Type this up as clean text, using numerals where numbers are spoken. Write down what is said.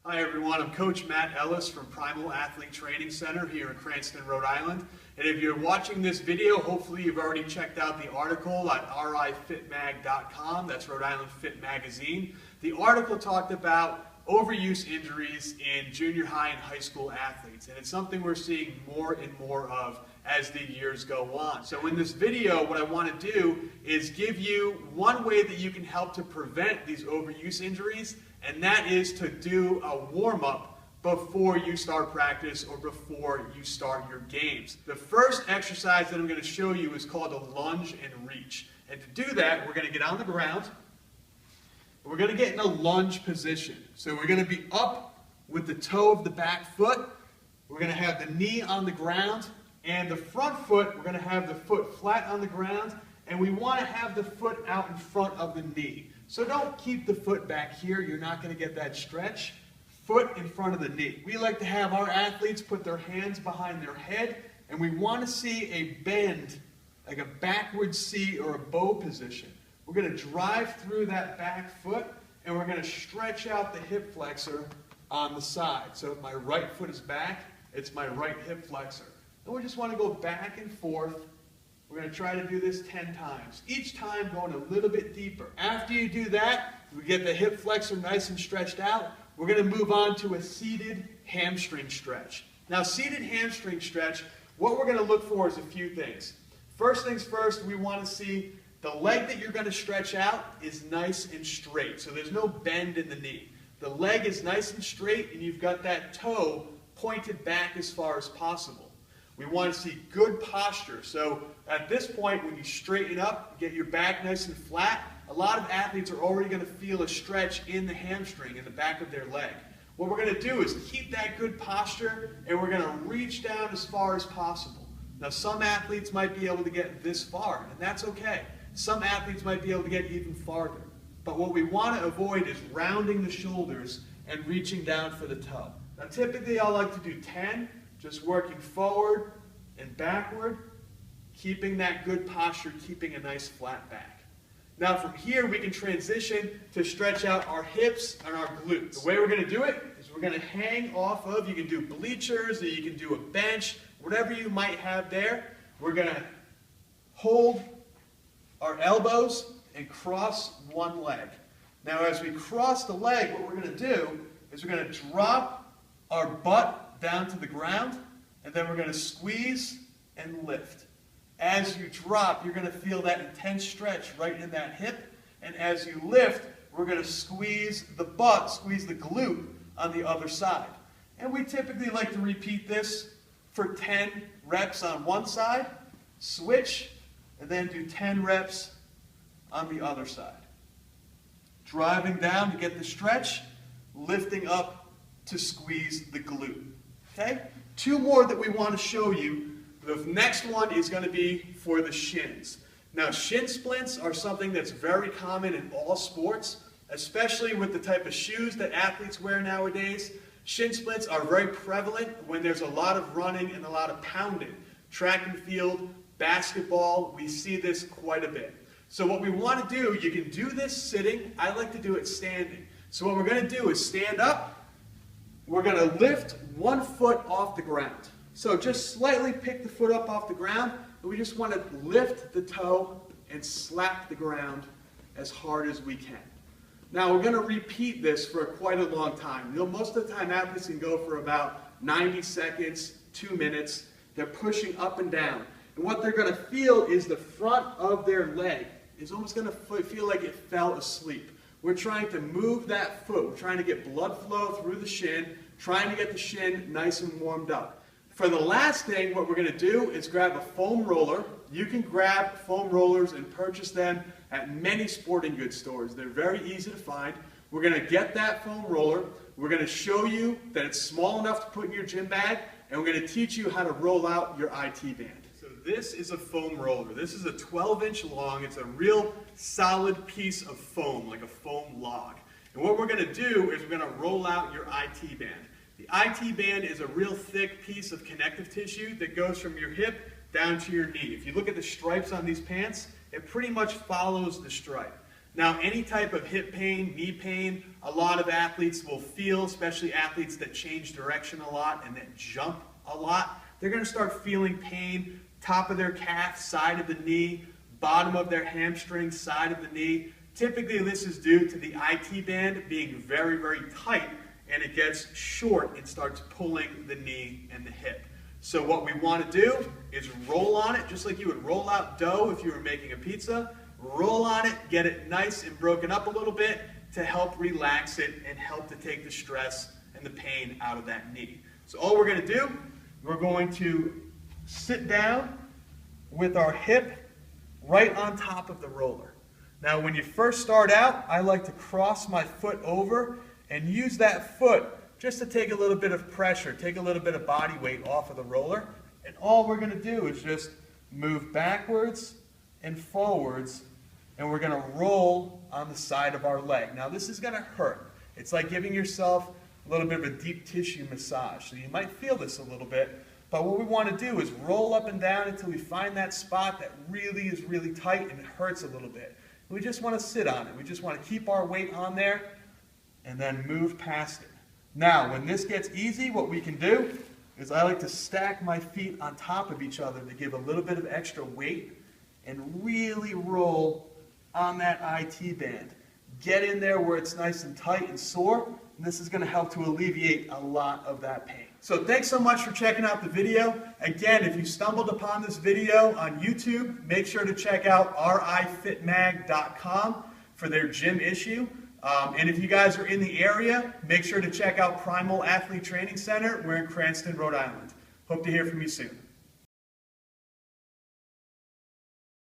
Hi everyone, I'm Coach Matt Ellis from Primal Athlete Training Center here in Cranston, Rhode Island. And if you're watching this video, hopefully you've already checked out the article at rifitmag.com, that's Rhode Island Fit Magazine. The article talked about overuse injuries in junior high and high school athletes, and it's something we're seeing more and more of as the years go on. So in this video, what I want to do is give you one way that you can help to prevent these overuse injuries, and that is to do a warm-up before you start practice or before you start your games. The first exercise that I'm going to show you is called a lunge and reach. And to do that, we're going to get on the ground. We're going to get in a lunge position. So we're going to be up with the toe of the back foot. We're going to have the knee on the ground. And the front foot, we're going to have the foot flat on the ground. And we want to have the foot out in front of the knee. So don't keep the foot back here. You're not going to get that stretch. Foot in front of the knee. We like to have our athletes put their hands behind their head, and we want to see a bend, like a backward C or a bow position. We're going to drive through that back foot, and we're going to stretch out the hip flexor on the side. So if my right foot is back, it's my right hip flexor. And we just want to go back and forth. We're going to try to do this 10 times. Each time going a little bit deeper. After you do that, we get the hip flexor nice and stretched out. We're going to move on to a seated hamstring stretch. Now, seated hamstring stretch, what we're going to look for is a few things. First things first, we want to see the leg that you're going to stretch out is nice and straight. So there's no bend in the knee. The leg is nice and straight, and you've got that toe pointed back as far as possible. We want to see good posture. So at this point, when you straighten up, get your back nice and flat, a lot of athletes are already going to feel a stretch in the hamstring, in the back of their leg. What we're going to do is keep that good posture, and we're going to reach down as far as possible. Now, some athletes might be able to get this far, and that's okay. Some athletes might be able to get even farther. But what we want to avoid is rounding the shoulders and reaching down for the toe. Now, typically, I like to do 10, just working forward and backward, keeping that good posture, keeping a nice flat back. Now from here we can transition to stretch out our hips and our glutes. The way we're going to do it is we're going to hang off of, you can do bleachers or you can do a bench, whatever you might have there. We're going to hold our elbows and cross one leg. Now as we cross the leg, what we're going to do is we're going to drop our butt down to the ground, and then we're going to squeeze and lift. As you drop, you're going to feel that intense stretch right in that hip. And as you lift, we're going to squeeze the butt, squeeze the glute on the other side. And we typically like to repeat this for 10 reps on one side, switch, and then do 10 reps on the other side. Driving down to get the stretch, lifting up to squeeze the glute. Okay? 2 more that we want to show you. The next one is going to be for the shins. Now, shin splints are something that's very common in all sports, especially with the type of shoes that athletes wear nowadays. Shin splints are very prevalent when there's a lot of running and a lot of pounding. Track and field, basketball, we see this quite a bit. So what we want to do, you can do this sitting. I like to do it standing. So what we're going to do is stand up. We're going to lift one foot off the ground. So just slightly pick the foot up off the ground, and we just want to lift the toe and slap the ground as hard as we can. Now we're going to repeat this for quite a long time. You know, most of the time athletes can go for about 90 seconds, 2 minutes. They're pushing up and down. And what they're going to feel is the front of their leg is almost going to feel like it fell asleep. We're trying to move that foot. We're trying to get blood flow through the shin, trying to get the shin nice and warmed up. For the last thing, what we're going to do is grab a foam roller. You can grab foam rollers and purchase them at many sporting goods stores. They're very easy to find. We're going to get that foam roller. We're going to show you that it's small enough to put in your gym bag, and we're going to teach you how to roll out your IT band. So this is a foam roller. This is a 12-inch long. It's a real solid piece of foam, like a foam log. And what we're going to do is we're going to roll out your IT band. The IT band is a real thick piece of connective tissue that goes from your hip down to your knee. If you look at the stripes on these pants, it pretty much follows the stripe. Now, any type of hip pain, knee pain, a lot of athletes will feel, especially athletes that change direction a lot and that jump a lot, they're going to start feeling pain, top of their calf, side of the knee, bottom of their hamstring, side of the knee. Typically, this is due to the IT band being very, very tight, and it gets short and starts pulling the knee and the hip. So what we want to do is roll on it, just like you would roll out dough if you were making a pizza. Roll on it, get it nice and broken up a little bit to help relax it and help to take the stress and the pain out of that knee. So all we're going to do, we're going to sit down with our hip right on top of the roller. Now when you first start out, I like to cross my foot over and use that foot just to take a little bit of pressure, take a little bit of body weight off of the roller. And all we're going to do is just move backwards and forwards, and we're going to roll on the side of our leg. Now this is going to hurt. It's like giving yourself a little bit of a deep tissue massage. So you might feel this a little bit, but what we want to do is roll up and down until we find that spot that really is really tight and it hurts a little bit. We just want to sit on it. We just want to keep our weight on there and then move past it. Now, when this gets easy, what we can do is I like to stack my feet on top of each other to give a little bit of extra weight and really roll on that IT band. Get in there where it's nice and tight and sore, and this is going to help to alleviate a lot of that pain. So thanks so much for checking out the video. Again, if you stumbled upon this video on YouTube, make sure to check out rifitmag.com for their gym issue. And if you guys are in the area, make sure to check out Primal Athlete Training Center. We're in Cranston, Rhode Island. Hope to hear from you soon.